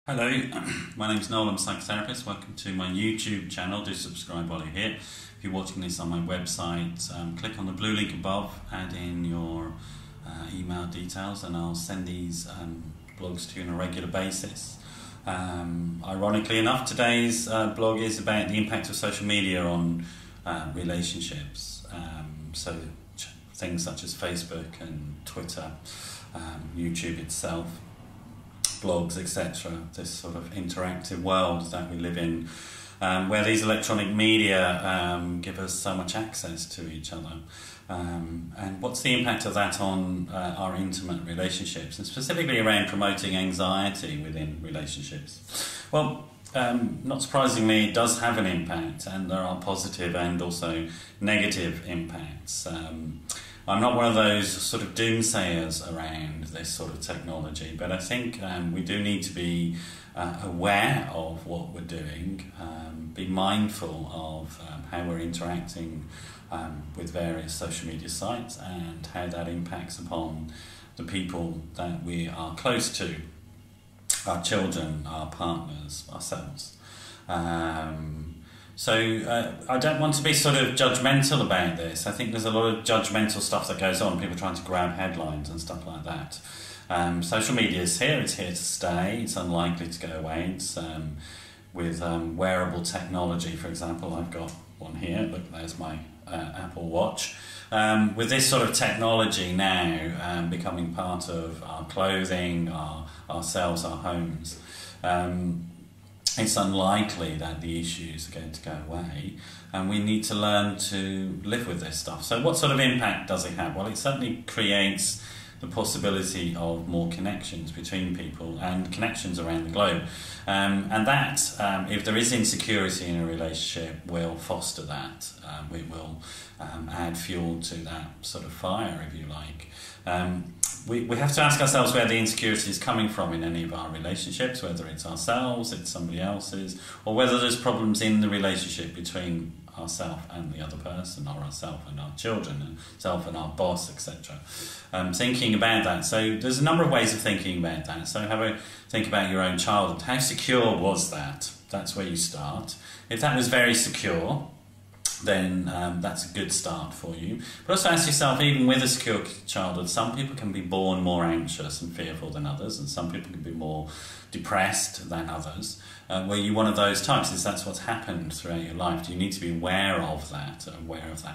Hello, my name's Noel, I'm a psychotherapist. Welcome to my YouTube channel. Do subscribe while you're here. If you're watching this on my website, click on the blue link above, add in your email details, and I'll send these blogs to you on a regular basis. Ironically enough, today's blog is about the impact of social media on relationships. So things such as Facebook and Twitter, YouTube itself, blogs, etc. This sort of interactive world that we live in, where these electronic media give us so much access to each other. And what's the impact of that on our intimate relationships, and specifically around promoting anxiety within relationships? Well, not surprisingly, it does have an impact, and there are positive and also negative impacts. I'm not one of those sort of doomsayers around this sort of technology, but I think we do need to be aware of what we're doing, be mindful of how we're interacting with various social media sites and how that impacts upon the people that we are close to, our children, our partners, ourselves. So I don't want to be sort of judgmental about this. I think there's a lot of judgmental stuff that goes on, people trying to grab headlines and stuff like that. Social media is here, it's here to stay, it's unlikely to go away. It's, with wearable technology, for example, I've got one here, look, there's my Apple Watch. With this sort of technology now becoming part of our clothing, ourselves, our homes, it's unlikely that the issues are going to go away, and we need to learn to live with this stuff. So what sort of impact does it have? Well, it certainly creates the possibility of more connections between people and connections around the globe. And that, if there is insecurity in a relationship, will foster that. It will add fuel to that sort of fire, if you like. We have to ask ourselves where the insecurity is coming from in any of our relationships, whether it's ourselves, it's somebody else's, or whether there's problems in the relationship between ourselves and the other person, or ourselves and our children, and self and our boss, etc. Thinking about that. So there's a number of ways of thinking about that. So have a think about your own childhood. How secure was that? That's where you start. If that was very secure, then that's a good start for you. But also ask yourself, even with a secure childhood, some people can be born more anxious and fearful than others, and some people can be more depressed than others. Were you one of those types? Is that what's happened throughout your life? Do you need to be aware of that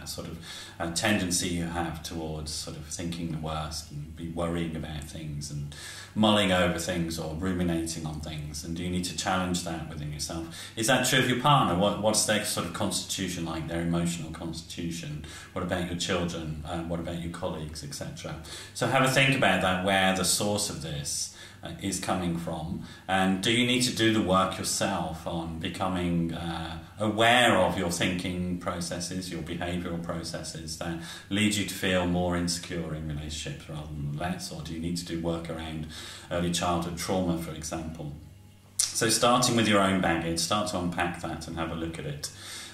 sort of tendency you have towards sort of thinking the worst and be worrying about things and mulling over things or ruminating on things? And do you need to challenge that within yourself? Is that true of your partner? What's their sort of constitution like, their emotional constitution? What about your children? What about your colleagues, etc.? So have a think about that, where the source of this is coming from, and do you need to do the work yourself on becoming aware of your thinking processes, your behavioural processes that lead you to feel more insecure in relationships rather than less, or do you need to do work around early childhood trauma, for example? So starting with your own baggage, start to unpack that and have a look at it.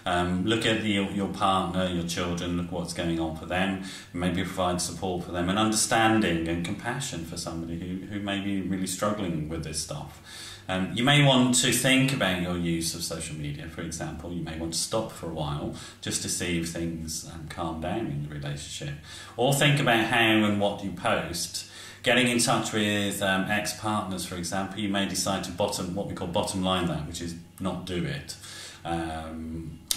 Look at your partner, your children, look what's going on for them, maybe provide support for them, and understanding and compassion for somebody who may be really struggling with this stuff. You may want to think about your use of social media, for example. You may want to stop for a while just to see if things calm down in the relationship. Or think about how and what you post. Getting in touch with ex-partners, for example, you may decide to what we call bottom line that, which is not do it.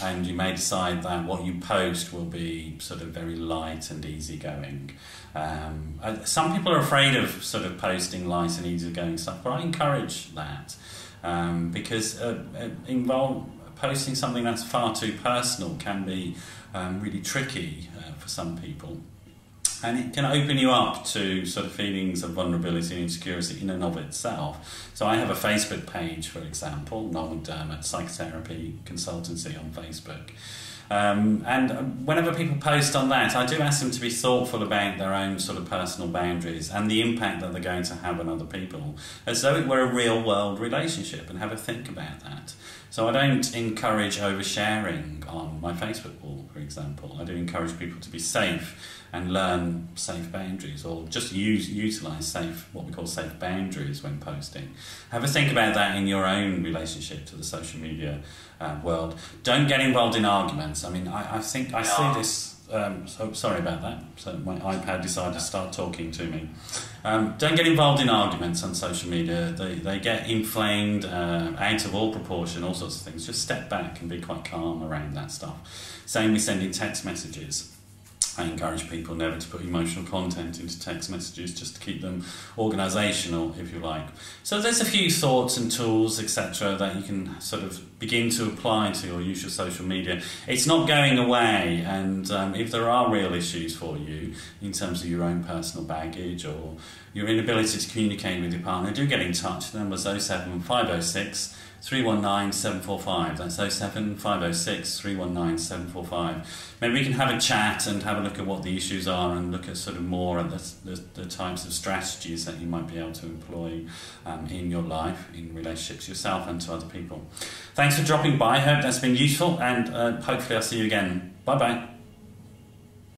And you may decide that what you post will be sort of very light and easygoing. Some people are afraid of sort of posting light and easygoing stuff, but I encourage that because posting something that's far too personal can be really tricky for some people. And it can open you up to sort of feelings of vulnerability and insecurity in and of itself. So I have a Facebook page, for example, Noel Dermot Psychotherapy Consultancy on Facebook. And whenever people post on that, I do ask them to be thoughtful about their own sort of personal boundaries and the impact that they're going to have on other people, as though it were a real-world relationship, and have a think about that. So I don't encourage oversharing on my Facebook wall, for example. I do encourage people to be safe and learn safe boundaries, or just utilise what we call safe boundaries when posting. Have a think about that in your own relationship to the social media world. Don't get involved in arguments. I mean, I think I see this. So sorry about that. So my iPad decided to start talking to me. Don't get involved in arguments on social media. They get inflamed, out of all proportion, all sorts of things. Just step back and be quite calm around that stuff. Same with sending text messages. I encourage people never to put emotional content into text messages, just to keep them organisational, if you like. So there's a few thoughts and tools, etc., that you can sort of begin to apply to your use of social media. It's not going away, and if there are real issues for you in terms of your own personal baggage or your inability to communicate with your partner, do get in touch. The number's 07506 319 745. That's 07506 319 745. Maybe we can have a chat and have a look at what the issues are, and look at sort of more at the types of strategies that you might be able to employ in your life, in relationships yourself and to other people. Thanks for dropping by. I hope that's been useful, and hopefully I'll see you again. Bye bye.